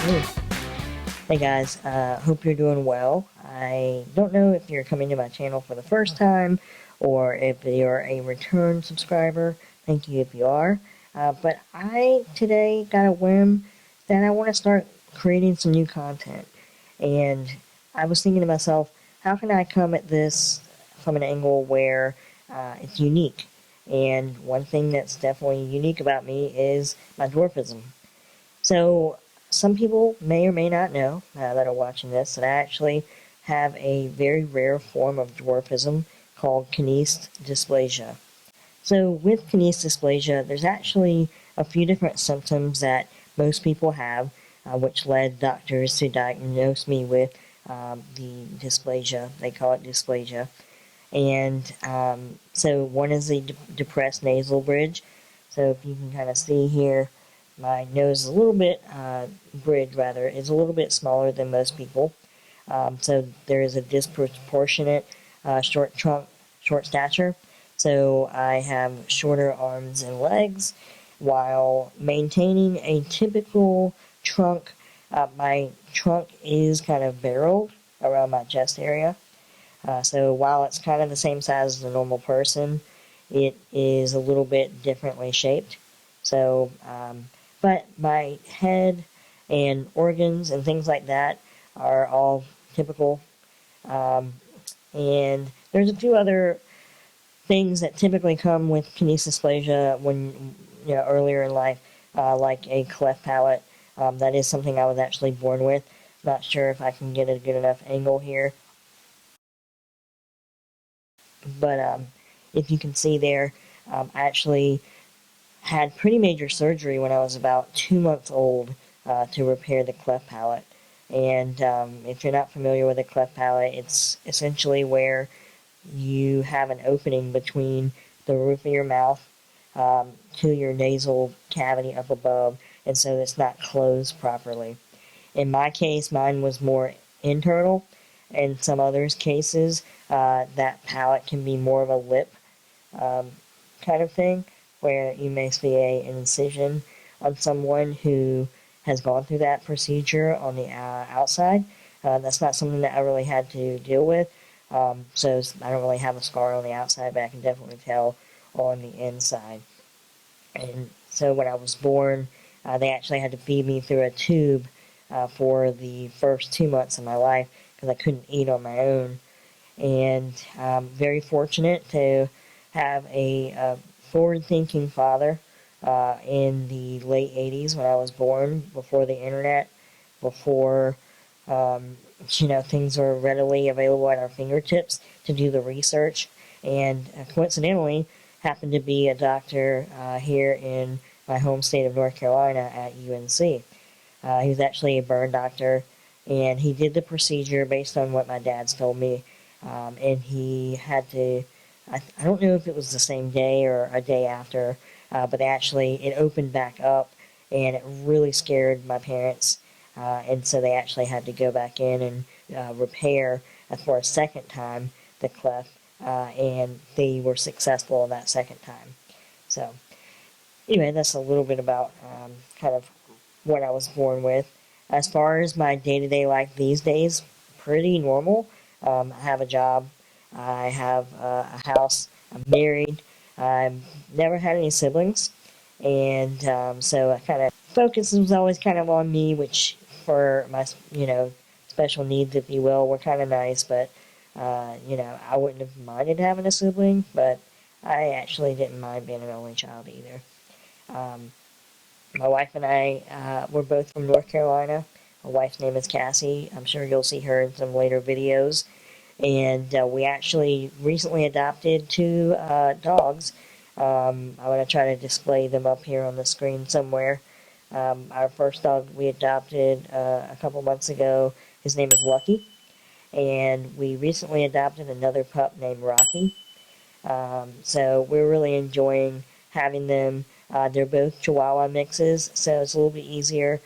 Hey guys, hope you're doing well. I don't know if you're coming to my channel for the first time or if you're a return subscriber. Thank you if you are. But I today got a whim that I want to start creating some new content. And I was thinking to myself, how can I come at this from an angle where it's unique? And one thing that's definitely unique about me is my dwarfism. So, some people may or may not know that are watching this that I actually have a very rare form of dwarfism called kinese dysplasia. So, with kinese dysplasia, there's actually a few different symptoms that most people have, which led doctors to diagnose me with the dysplasia. They call it dysplasia. And so, one is the depressed nasal bridge. So, if you can kind of see here, my nose is a little bit, bridge rather, is a little bit smaller than most people. So there is a disproportionate short trunk, short stature. So I have shorter arms and legs while maintaining a typical trunk. My trunk is kind of barreled around my chest area. So while it's kind of the same size as a normal person, it is a little bit differently shaped. So, but my head and organs and things like that are all typical. Um, and there's a few other things that typically come with kinesis dysplasia when earlier in life, like a cleft palate. That is something I was actually born with. Not sure if I can get a good enough angle here, but if you can see there, I actually had pretty major surgery when I was about 2 months old to repair the cleft palate. And if you're not familiar with a cleft palate, it's essentially where you have an opening between the roof of your mouth to your nasal cavity up above, and so it's not closed properly. In my case, mine was more internal. In some others' cases, that palate can be more of a lip um, kind of thing, where you may see an incision on someone who has gone through that procedure on the outside. That's not something that I really had to deal with. So I don't really have a scar on the outside, but I can definitely tell on the inside. And so when I was born, they actually had to feed me through a tube for the first 2 months of my life because I couldn't eat on my own. And I'm very fortunate to have a forward-thinking father in the late 80s when I was born, before the internet, before um, things were readily available at our fingertips to do the research. And coincidentally, happened to be a doctor here in my home state of North Carolina at UNC. He was actually a burn doctor, and he did the procedure based on what my dad's told me. And he had to, I don't know if it was the same day or a day after, but it opened back up, and it really scared my parents. And so they actually had to go back in and repair for a second time the cleft, and they were successful that second time. So, anyway, that's a little bit about kind of what I was born with. As far as my day to day life these days, pretty normal. I have a job, I have a house, I'm married, I've never had any siblings, and so I kind of focus was always kind of on me, which for my special needs, if you will, were kind of nice, but I wouldn't have minded having a sibling, but I actually didn't mind being an only child either. Um, my wife and I were both from North Carolina. My wife's name is Cassie. I'm sure you'll see her in some later videos. And we actually recently adopted two dogs. I'm going to try to display them up here on the screen somewhere. Our first dog we adopted a couple months ago, his name is Lucky. And we recently adopted another pup named Rocky. So we're really enjoying having them. They're both Chihuahua mixes, so it's a little bit easier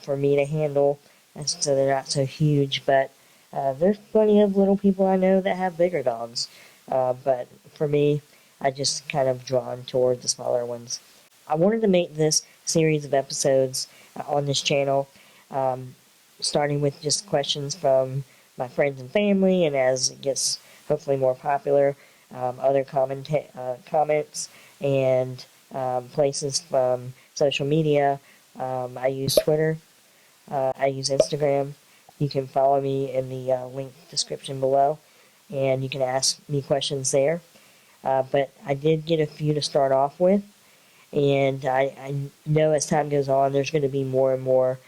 for me to handle, and so they're not so huge. But there's plenty of little people I know that have bigger dogs. But for me, I just kind of drawn toward the smaller ones. I wanted to make this series of episodes on this channel starting with just questions from my friends and family, and as it gets hopefully more popular, other comments and places from social media. I use Twitter. I use Instagram. You can follow me in the link description below, and you can ask me questions there. But I did get a few to start off with, and I know as time goes on, there's going to be more and more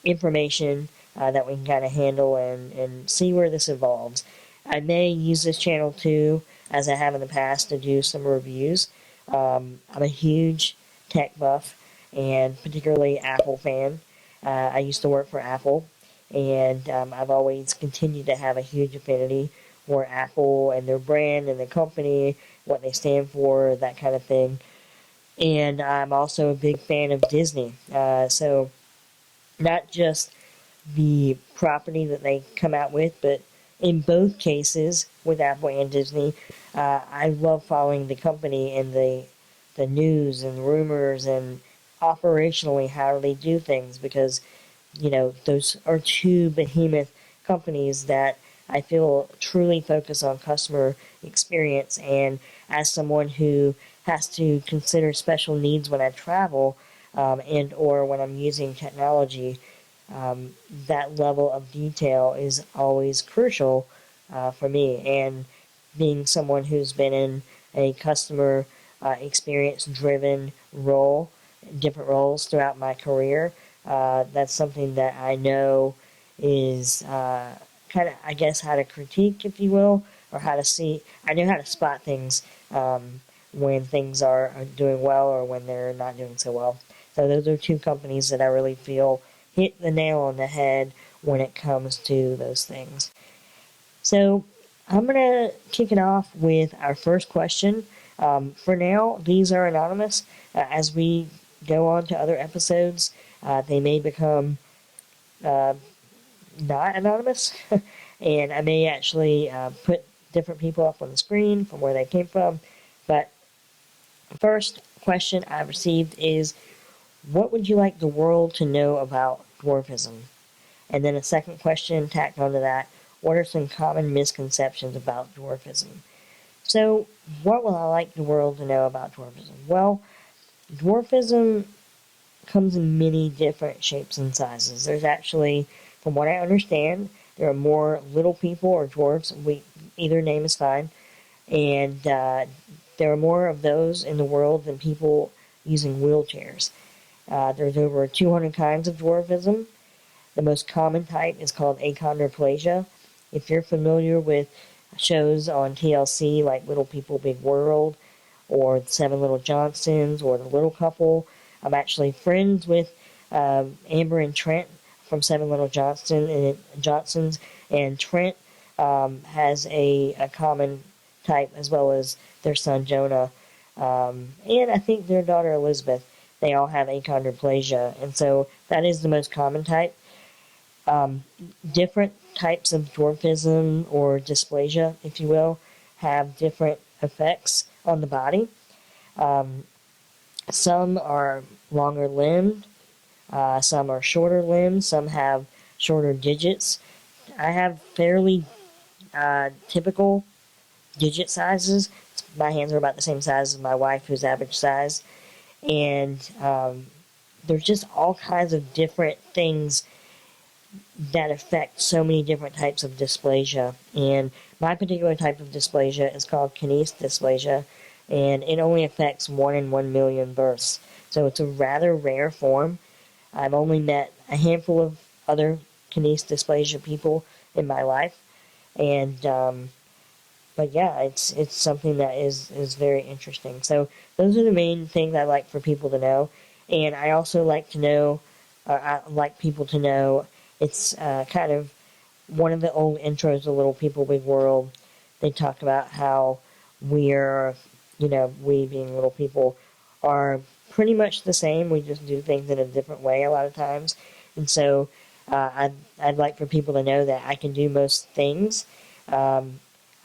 information that we can kind of handle and see where this evolves. I may use this channel too, as I have in the past, to do some reviews. I'm a huge tech buff and particularly Apple fan. I used to work for Apple, and I've always continued to have a huge affinity for Apple and their brand and the company, what they stand for, that kind of thing. And I'm also a big fan of Disney. So not just the property that they come out with, but in both cases, with Apple and Disney, I love following the company and the news and rumors and operationally how they do things, because those are two behemoth companies that I feel truly focus on customer experience. And as someone who has to consider special needs when I travel, and or when I'm using technology, that level of detail is always crucial for me. And being someone who's been in a customer experience driven role, different roles throughout my career, that's something that I know is kind of, I guess, how to critique, if you will, or how to see. I know how to spot things when things are doing well or when they're not doing so well. So those are two companies that I really feel hit the nail on the head when it comes to those things. So I'm going to kick it off with our first question. For now, these are anonymous. As we go on to other episodes, they may become uh, not anonymous, and I may actually put different people up on the screen from where they came from. But the first question I've received is, what would you like the world to know about dwarfism? And then a second question tacked onto that, what are some common misconceptions about dwarfism? So, what will I like the world to know about dwarfism? Well, dwarfism comes in many different shapes and sizes. There's actually, from what I understand, there are more little people or dwarfs. Either name is fine, and there are more of those in the world than people using wheelchairs. There's over 200 kinds of dwarfism. The most common type is called achondroplasia. If you're familiar with shows on TLC like Little People Big World or Seven Little Johnsons or The Little Couple, I'm actually friends with Amber and Trent from Seven Little Johnsons, and Trent has a common type as well as their son Jonah, and I think their daughter Elizabeth. They all have achondroplasia, and so that is the most common type. Um, Different types of dwarfism or dysplasia, if you will, have different effects on the body. Um, some are longer limbed, some are shorter limbed, some have shorter digits. I have fairly typical digit sizes. My hands are about the same size as my wife, who's average size. And there's just all kinds of different things that affect so many different types of dysplasia. And my particular type of dysplasia is called kinase dysplasia, and it only affects 1 in 1 million births. So it's a rather rare form. I've only met a handful of other kinase dysplasia people in my life, and but yeah, it's something that is very interesting. So those are the main things I like for people to know, and I also like to know, I like people to know. It's kind of one of the old intros to Little People Big World. They talk about how we're, we being little people, are pretty much the same. We just do things in a different way a lot of times, and so I'd like for people to know that I can do most things.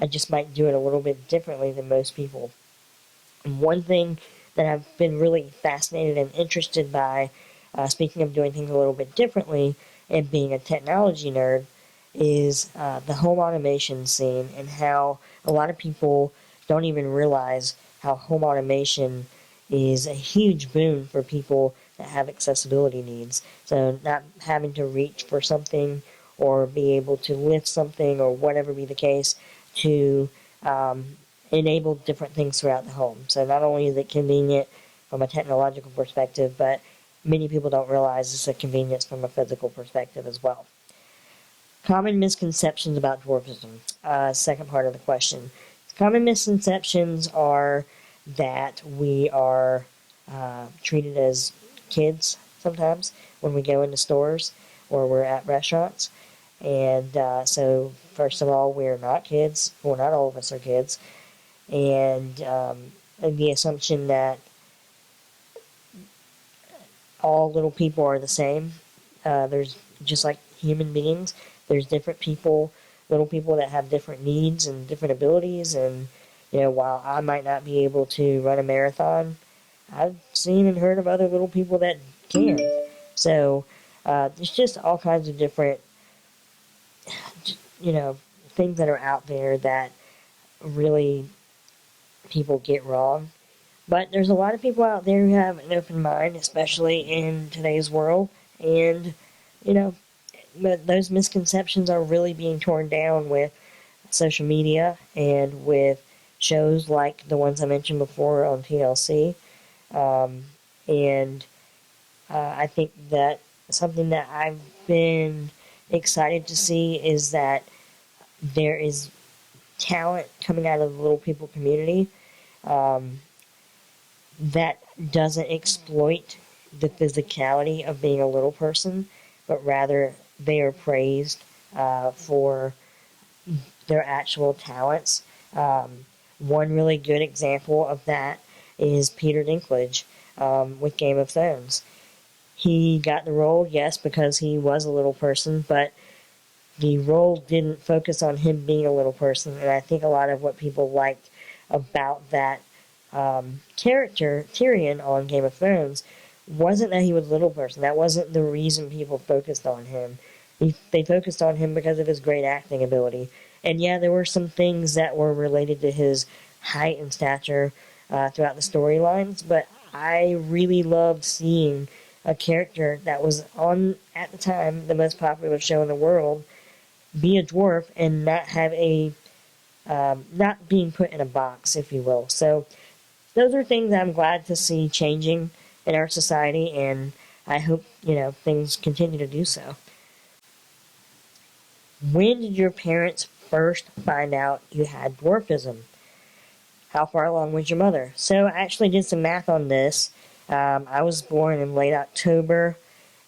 I just might do it a little bit differently than most people. And one thing that I've been really fascinated and interested by speaking of doing things a little bit differently and being a technology nerd, is the home automation scene and how a lot of people don't even realize how home automation is a huge boon for people that have accessibility needs. So not having to reach for something or be able to lift something or whatever be the case to enable different things throughout the home. So not only is it convenient from a technological perspective, but many people don't realize it's a convenience from a physical perspective as well. Common misconceptions about dwarfism. Second part of the question. Common misconceptions are that we are treated as kids sometimes when we go into stores or we're at restaurants. And so, first of all, we're not kids. Well, not all of us are kids. And the assumption that all little people are the same. There's just like human beings. There's different people, little people that have different needs and different abilities. And while I might not be able to run a marathon, I've seen and heard of other little people that can. So there's just all kinds of different, things that are out there that really people get wrong. But there's a lot of people out there who have an open mind, especially in today's world. And, those misconceptions are really being torn down with social media and with shows like the ones I mentioned before on TLC. And I think that something that I've been excited to see is that there is talent coming out of the little people community. That doesn't exploit the physicality of being a little person, but rather they are praised for their actual talents. One really good example of that is Peter Dinklage with Game of Thrones. He got the role, yes, because he was a little person, but the role didn't focus on him being a little person, and I think a lot of what people liked about that character, Tyrion, on Game of Thrones, wasn't that he was a little person. That wasn't the reason people focused on him. They focused on him because of his great acting ability. And yeah, there were some things that were related to his height and stature throughout the storylines, but I really loved seeing a character that was on, at the time, the most popular show in the world, be a dwarf and not have not being put in a box, if you will. So those are things I'm glad to see changing in our society, and I hope, things continue to do so. When did your parents first find out you had dwarfism? How far along was your mother? So I actually did some math on this. I was born in late October,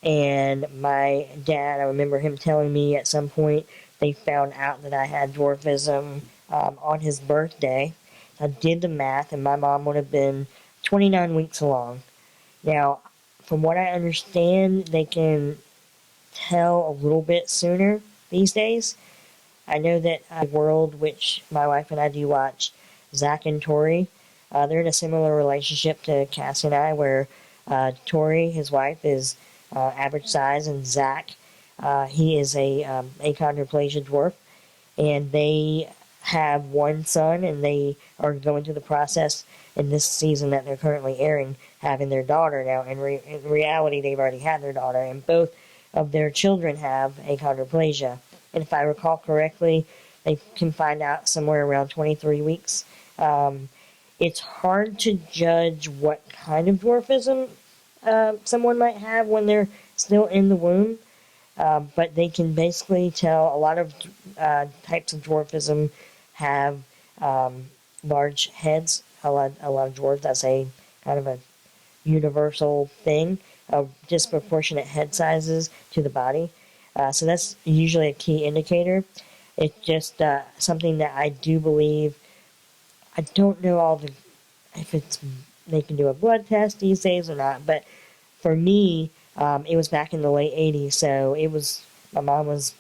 and my dad, I remember him telling me at some point they found out that I had dwarfism on his birthday. I did the math, and my mom would have been 29 weeks along. Now, from what I understand, they can tell a little bit sooner these days. I know that World, which my wife and I do watch, Zach and Tori, they're in a similar relationship to Cassie and I, where Tori, his wife, is average size, and Zach, he is a achondroplasia dwarf, and they have one son, and they are going through the process in this season that they're currently airing, having their daughter now. In reality, they've already had their daughter, and both of their children have achondroplasia. And if I recall correctly, they can find out somewhere around 23 weeks. It's hard to judge what kind of dwarfism someone might have when they're still in the womb. But they can basically tell a lot of types of dwarfism have large heads. A lot of dwarves, that's a kind of a universal thing of disproportionate head sizes to the body. So that's usually a key indicator. It's just something that I do believe. I don't know if it's they can do a blood test these days or not, but for me, it was back in the late 80s, so it was, my mom was,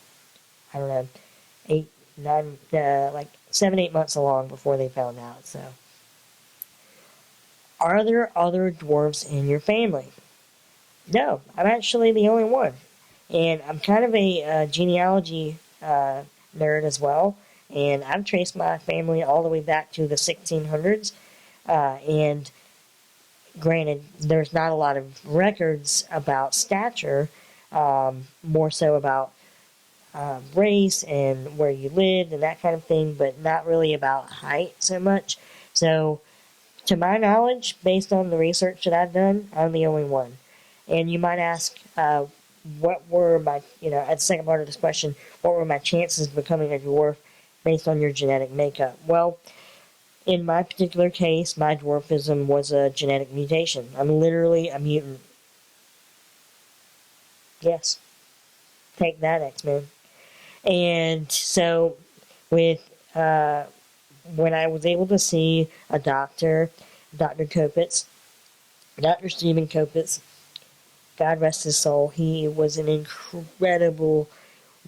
I don't know, 8, 9, like 7, 8 months along before they found out, so. Are there other dwarves in your family? No, I'm actually the only one. And I'm kind of a genealogy nerd as well. And I've traced my family all the way back to the 1600s. And granted, there's not a lot of records about stature, more so about race and where you lived and that kind of thing, but not really about height so much. So, to my knowledge, based on the research that I've done, I'm the only one. And you might ask, what were my, at the second part of this question, what were my chances of becoming a dwarf based on your genetic makeup? Well, in my particular case, my dwarfism was a genetic mutation. I'm literally a mutant. Yes, take that, X-Men. And so, with uh, when I was able to see a doctor, Dr. Kopitz, Dr. Stephen Kopitz, God rest his soul, he was an incredible,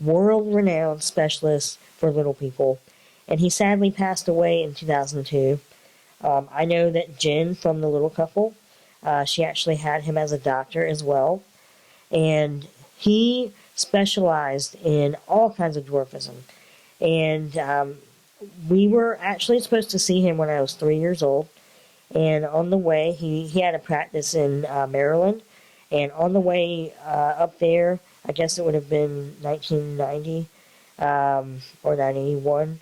world renowned specialist for little people. And he sadly passed away in 2002. I know that Jen from The Little Couple, she actually had him as a doctor as well. And he specialized in all kinds of dwarfism. And we were actually supposed to see him when I was 3 years old. And on the way, he had a practice in Maryland. And on the way up there, I guess it would have been 1990 or 91,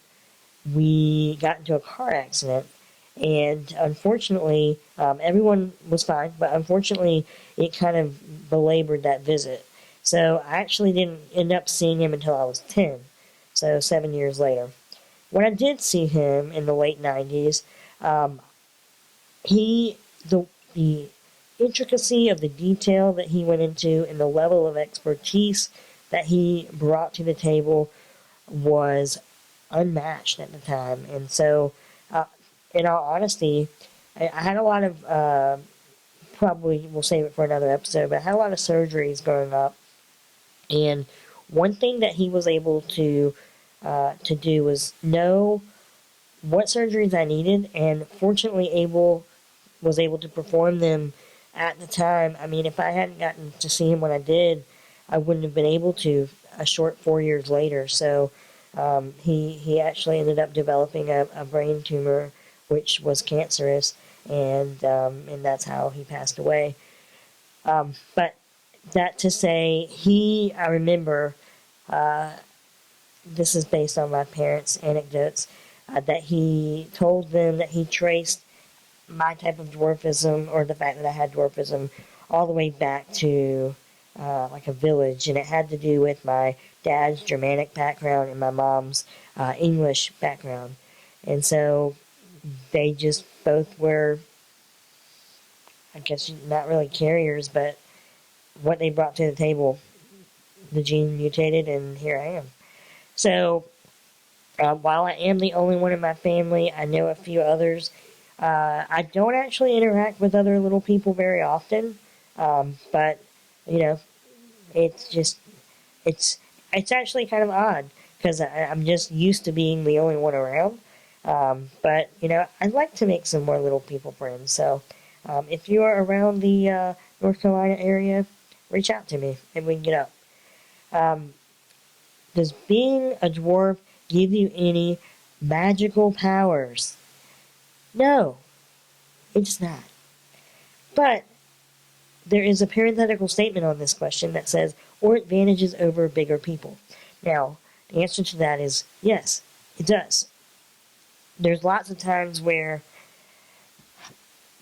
we got into a car accident. And unfortunately, everyone was fine, but unfortunately, it kind of belabored that visit. So I actually didn't end up seeing him until I was 10, so 7 years later. When I did see him in the late 90s, um, he the intricacy of the detail that he went into and the level of expertise that he brought to the table was unmatched at the time. And so, uh, in all honesty, I had a lot of probably we'll save it for another episode, but I had a lot of surgeries growing up, and one thing that he was able to do was know what surgeries I needed, and fortunately was able to perform them at the time. I mean, if I hadn't gotten to see him when I did, I wouldn't have been able to a short 4 years later. So he actually ended up developing a brain tumor, which was cancerous, and that's how he passed away. But that to say, I remember, this is based on my parents' anecdotes, that he told them that he traced my type of dwarfism, or the fact that I had dwarfism, all the way back to like a village, and it had to do with my dad's Germanic background and my mom's English background. And so they just both were, I guess, not really carriers, but what they brought to the table, the gene mutated, and here I am. So while I am the only one in my family, I know a few others. I don't actually interact with other little people very often, but you know, it's just it's it's actually kind of odd because I'm just used to being the only one around. But I'd like to make some more little people friends. So if you are around the North Carolina area, reach out to me and we can get up. Um, does being a dwarf give you any magical powers? No, it's not. But there is a parenthetical statement on this question that says, or advantages over bigger people. Now, the answer to that is yes, it does. There's lots of times where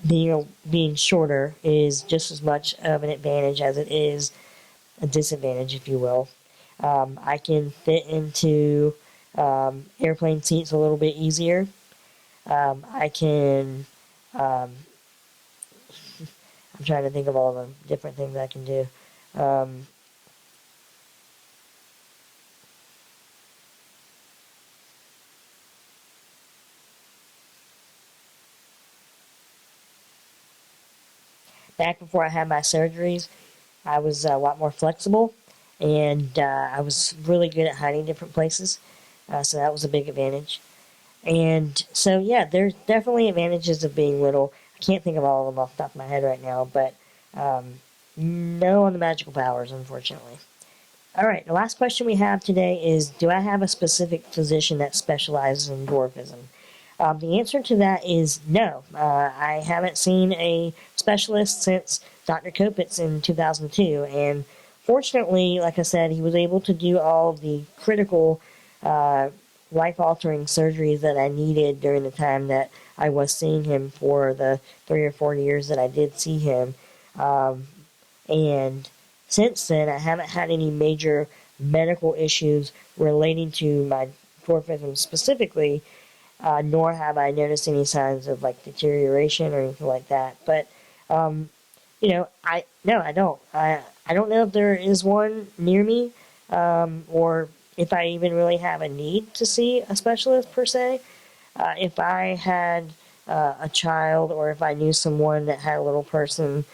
being shorter is just as much of an advantage as it is a disadvantage, if you will. I can fit into airplane seats a little bit easier. I can. I'm trying to think of all the different things I can do. Um, Back before I had my surgeries, I was a lot more flexible, and I was really good at hiding different places. So that was a big advantage. And so, yeah, there's definitely advantages of being little. I can't think of all of them off the top of my head right now, but No on the magical powers, unfortunately. All right, the last question we have today is, do I have a specific physician that specializes in dwarfism? The answer to that is no. I haven't seen a specialist since Dr. Kopitz in 2002, and fortunately, like I said, he was able to do all of the critical life-altering surgeries that I needed during the time that I was seeing him for the 3 or 4 years that I did see him. And since then, I haven't had any major medical issues relating to my dwarfism specifically, nor have I noticed any signs of like deterioration or anything like that. But I don't. I don't know if there is one near me, or if I even really have a need to see a specialist per se. If I had a child, or if I knew someone that had a little person,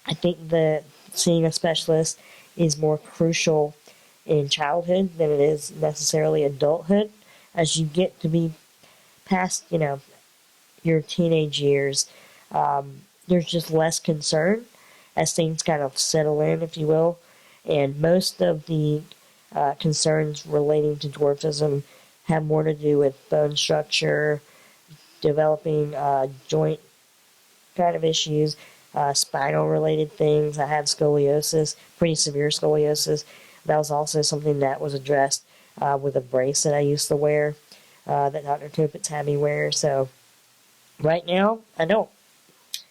I think that seeing a specialist is more crucial in childhood than it is necessarily adulthood. As you get to be past, your teenage years, there's just less concern as things kind of settle in, if you will. And most of the concerns relating to dwarfism have more to do with bone structure, developing joint kind of issues, spinal related things. I had scoliosis, pretty severe scoliosis. That was also something that was addressed with a brace that I used to wear, that Dr. Kopitz had me wear. So right now, I don't.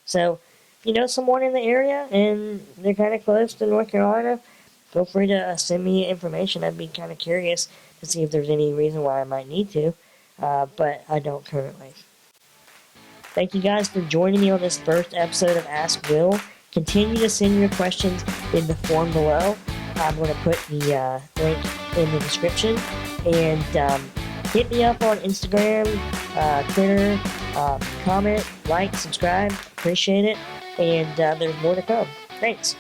So if you know someone in the area and they're kind of close to North Carolina, feel free to send me information. I'd be kind of curious to see if there's any reason why I might need to, but I don't currently. Thank you guys for joining me on this first episode of Ask Will. Continue to send your questions in the form below. I'm going to put the link in the description. And hit me up on Instagram, Twitter, comment, like, subscribe. Appreciate it. And there's more to come. Thanks.